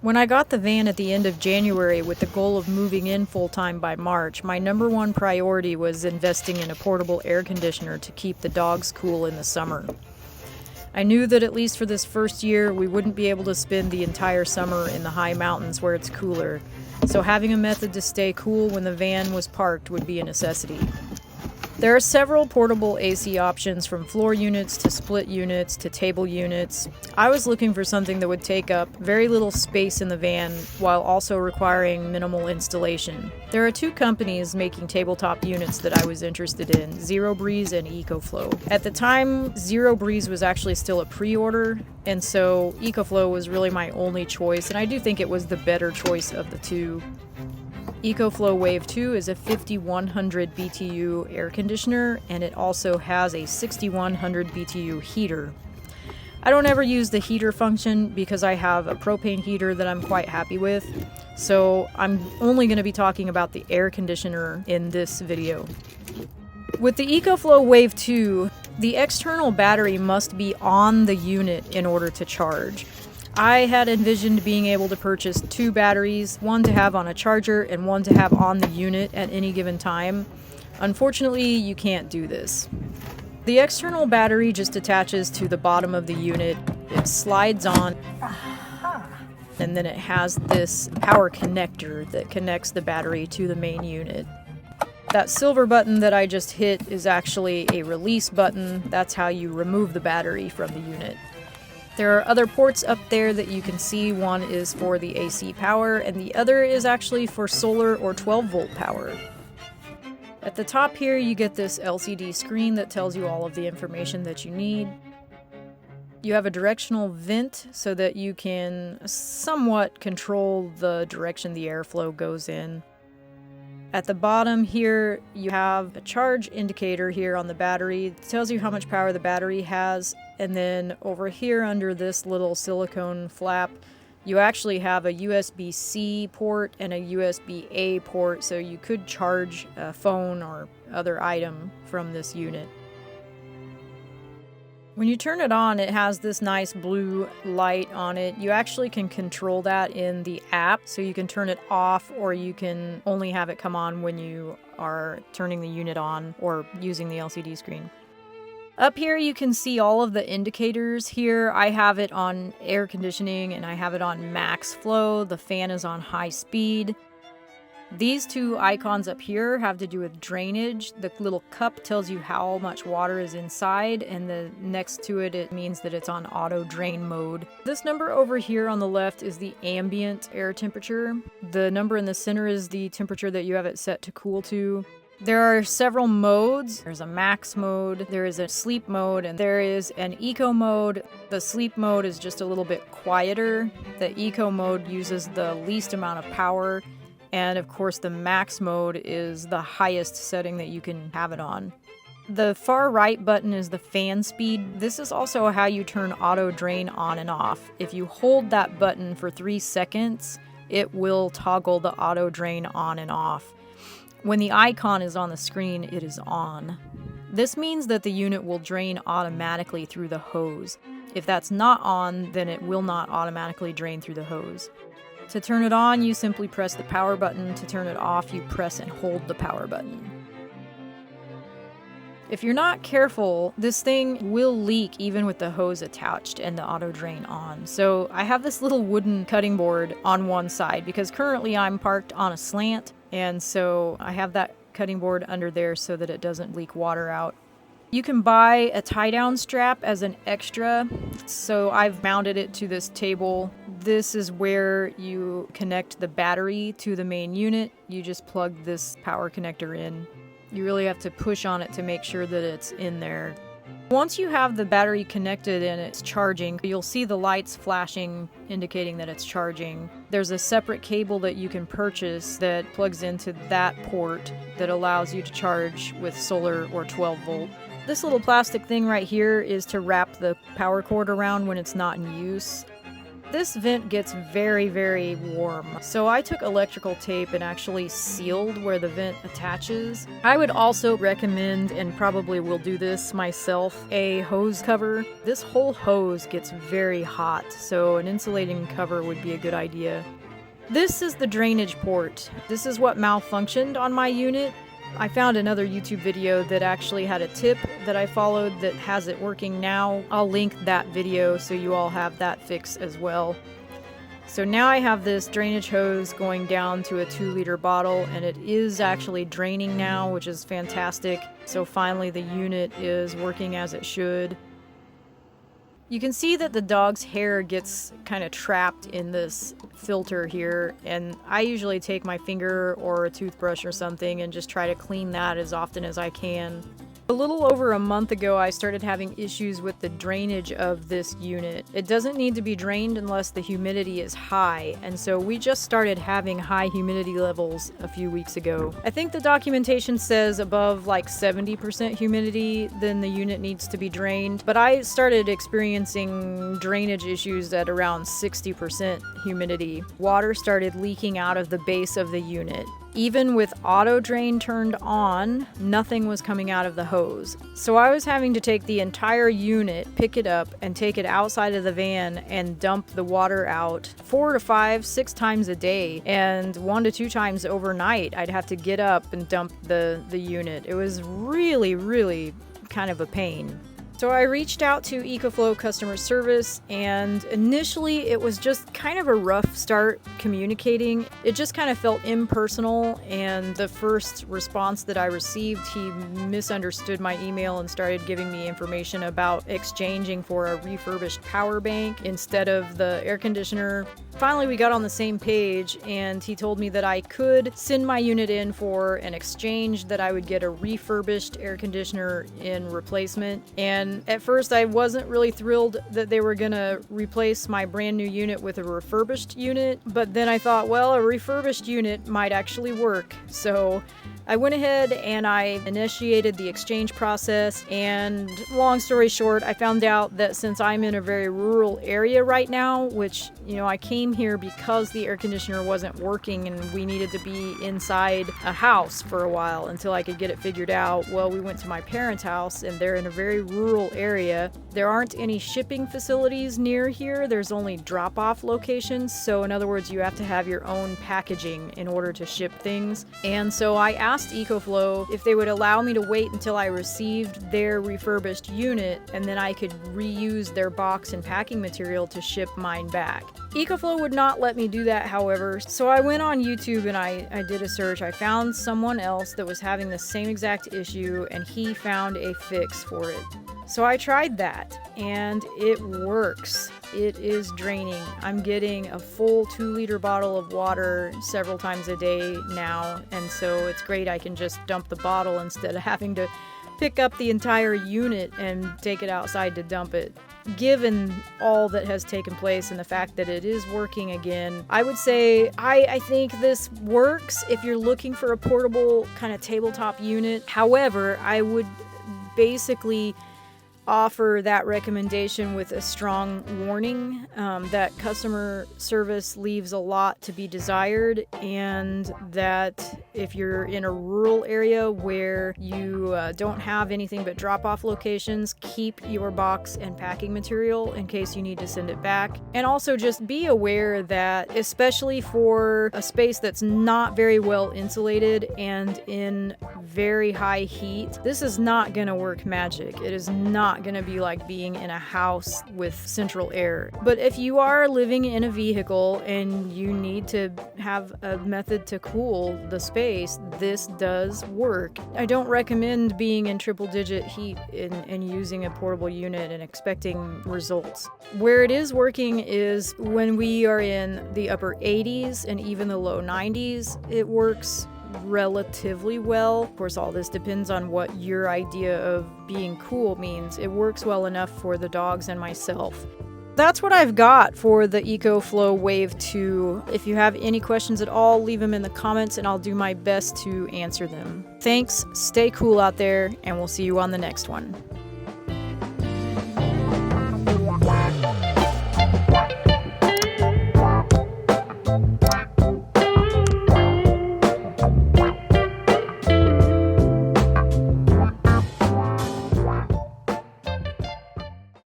When I got the van at the end of January with the goal of moving in full-time by March, my number one priority was investing in a portable air conditioner to keep the dogs cool in the summer. I knew that at least for this first year, we wouldn't be able to spend the entire summer in the high mountains where it's cooler, so having a method to stay cool when the van was parked would be a necessity. There are several portable AC options, from floor units to split units to table units. I was looking for something that would take up very little space in the van while also requiring minimal installation. There are two companies making tabletop units that I was interested in, Zero Breeze and EcoFlow. At the time, Zero Breeze was actually still a pre-order, and so EcoFlow was really my only choice, and I do think it was the better choice of the two. EcoFlow Wave 2 is a 5100 BTU air conditioner, and it also has a 6100 BTU heater. I don't ever use the heater function because I have a propane heater that I'm quite happy with, so I'm only going to be talking about the air conditioner in this video. With the EcoFlow Wave 2, the external battery must be on the unit in order to charge. I had envisioned being able to purchase two batteries, one to have on a charger and one to have on the unit at any given time. Unfortunately, you can't do this. The external battery just attaches to the bottom of the unit. It slides on, and then it has this power connector that connects the battery to the main unit. That silver button that I just hit is actually a release button. That's how you remove the battery from the unit. There are other ports up there that you can see. One is for the AC power, and the other is actually for solar or 12-volt power. At the top here, you get this LCD screen that tells you all of the information that you need. You have a directional vent so that you can somewhat control the direction the airflow goes in. At the bottom here, you have a charge indicator here on the battery. It tells you how much power the battery has. And then over here under this little silicone flap, you actually have a USB-C port and a USB-A port, so you could charge a phone or other item from this unit. When you turn it on, it has this nice blue light on it. You actually can control that in the app, so you can turn it off, or you can only have it come on when you are turning the unit on or using the LCD screen. Up here you can see all of the indicators here. I have it on air conditioning and I have it on max flow. The fan is on high speed. These two icons up here have to do with drainage. The little cup tells you how much water is inside, and the next to it, it means that it's on auto drain mode. This number over here on the left is the ambient air temperature. The number in the center is the temperature that you have it set to cool to. There are several modes. There's a max mode, there is a sleep mode, and there is an eco mode. The sleep mode is just a little bit quieter. The eco mode uses the least amount of power. And of course the max mode is the highest setting that you can have it on. The far right button is the fan speed. This is also how you turn auto drain on and off. If you hold that button for 3 seconds, it will toggle the auto drain on and off. When the icon is on the screen, it is on. This means that the unit will drain automatically through the hose. If that's not on, then it will not automatically drain through the hose. To turn it on, you simply press the power button. To turn it off, you press and hold the power button. If you're not careful, this thing will leak even with the hose attached and the auto drain on. So I have this little wooden cutting board on one side because currently I'm parked on a slant, and so I have that cutting board under there so that it doesn't leak water out. You can buy a tie-down strap as an extra, so I've mounted it to this table. This is where you connect the battery to the main unit. You just plug this power connector in. You really have to push on it to make sure that it's in there. Once you have the battery connected and it's charging, you'll see the lights flashing indicating that it's charging. There's a separate cable that you can purchase that plugs into that port that allows you to charge with solar or 12 volt. This little plastic thing right here is to wrap the power cord around when it's not in use. This vent gets very, very warm, so I took electrical tape and actually sealed where the vent attaches. I would also recommend, and probably will do this myself, a hose cover. This whole hose gets very hot, so an insulating cover would be a good idea. This is the drainage port. This is what malfunctioned on my unit. I found another YouTube video that actually had a tip that I followed that has it working now. I'll link that video so you all have that fix as well. So now I have this drainage hose going down to a 2-liter bottle, and it is actually draining now, which is fantastic. So finally the unit is working as it should. You can see that the dog's hair gets kind of trapped in this filter here, and I usually take my finger or a toothbrush or something and just try to clean that as often as I can. A little over a month ago, I started having issues with the drainage of this unit. It doesn't need to be drained unless the humidity is high, and so we just started having high humidity levels a few weeks ago. I think the documentation says above like 70% humidity, then the unit needs to be drained, but I started experiencing drainage issues at around 60% humidity. Water started leaking out of the base of the unit. Even with auto drain turned on, nothing was coming out of the hose. So I was having to take the entire unit, pick it up, and take it outside of the van and dump the water out 4 to 5, 6 times a day. And 1 to 2 times overnight, I'd have to get up and dump the unit. It was really, really kind of a pain. So I reached out to EcoFlow customer service, and initially it was just kind of a rough start communicating. It just kind of felt impersonal, and the first response that I received, he misunderstood my email and started giving me information about exchanging for a refurbished power bank instead of the air conditioner. Finally, we got on the same page, and he told me that I could send my unit in for an exchange, that I would get a refurbished air conditioner in replacement. And at first, I wasn't really thrilled that they were gonna replace my brand new unit with a refurbished unit, but then I thought, well, a refurbished unit might actually work. So I went ahead and I initiated the exchange process, and long story short, I found out that since I'm in a very rural area right now, which, you know, I came here because the air conditioner wasn't working and we needed to be inside a house for a while until I could get it figured out. Well, we went to my parents' house, and they're in a very rural area. There aren't any shipping facilities near here. There's only drop-off locations. So in other words, you have to have your own packaging in order to ship things. And so I asked EcoFlow if they would allow me to wait until I received their refurbished unit, and then I could reuse their box and packing material to ship mine back. EcoFlow would not let me do that, however, so I went on YouTube and I did a search. I found someone else that was having the same exact issue, and he found a fix for it. So I tried that, and it works. It is draining. I'm getting a full 2-liter bottle of water several times a day now, and so it's great. I can just dump the bottle instead of having to pick up the entire unit and take it outside to dump it. Given all that has taken place and the fact that it is working again, I would say I think this works if you're looking for a portable kind of tabletop unit. However, I would basically offer that recommendation with a strong warning that customer service leaves a lot to be desired, and that if you're in a rural area where you don't have anything but drop-off locations, keep your box and packing material in case you need to send it back. And also just be aware that, especially for a space that's not very well insulated and in very high heat, this is not going to work magic. It is not going to be like being in a house with central air. But if you are living in a vehicle and you need to have a method to cool the space, this does work. I don't recommend being in triple-digit heat and using a portable unit and expecting results. Where it is working is when we are in the upper 80s and even the low 90s, it works relatively well. Of course, all this depends on what your idea of being cool means. It works well enough for the dogs and myself. That's what I've got for the EcoFlow Wave 2. If you have any questions at all, leave them in the comments and I'll do my best to answer them. Thanks, stay cool out there, and we'll see you on the next one.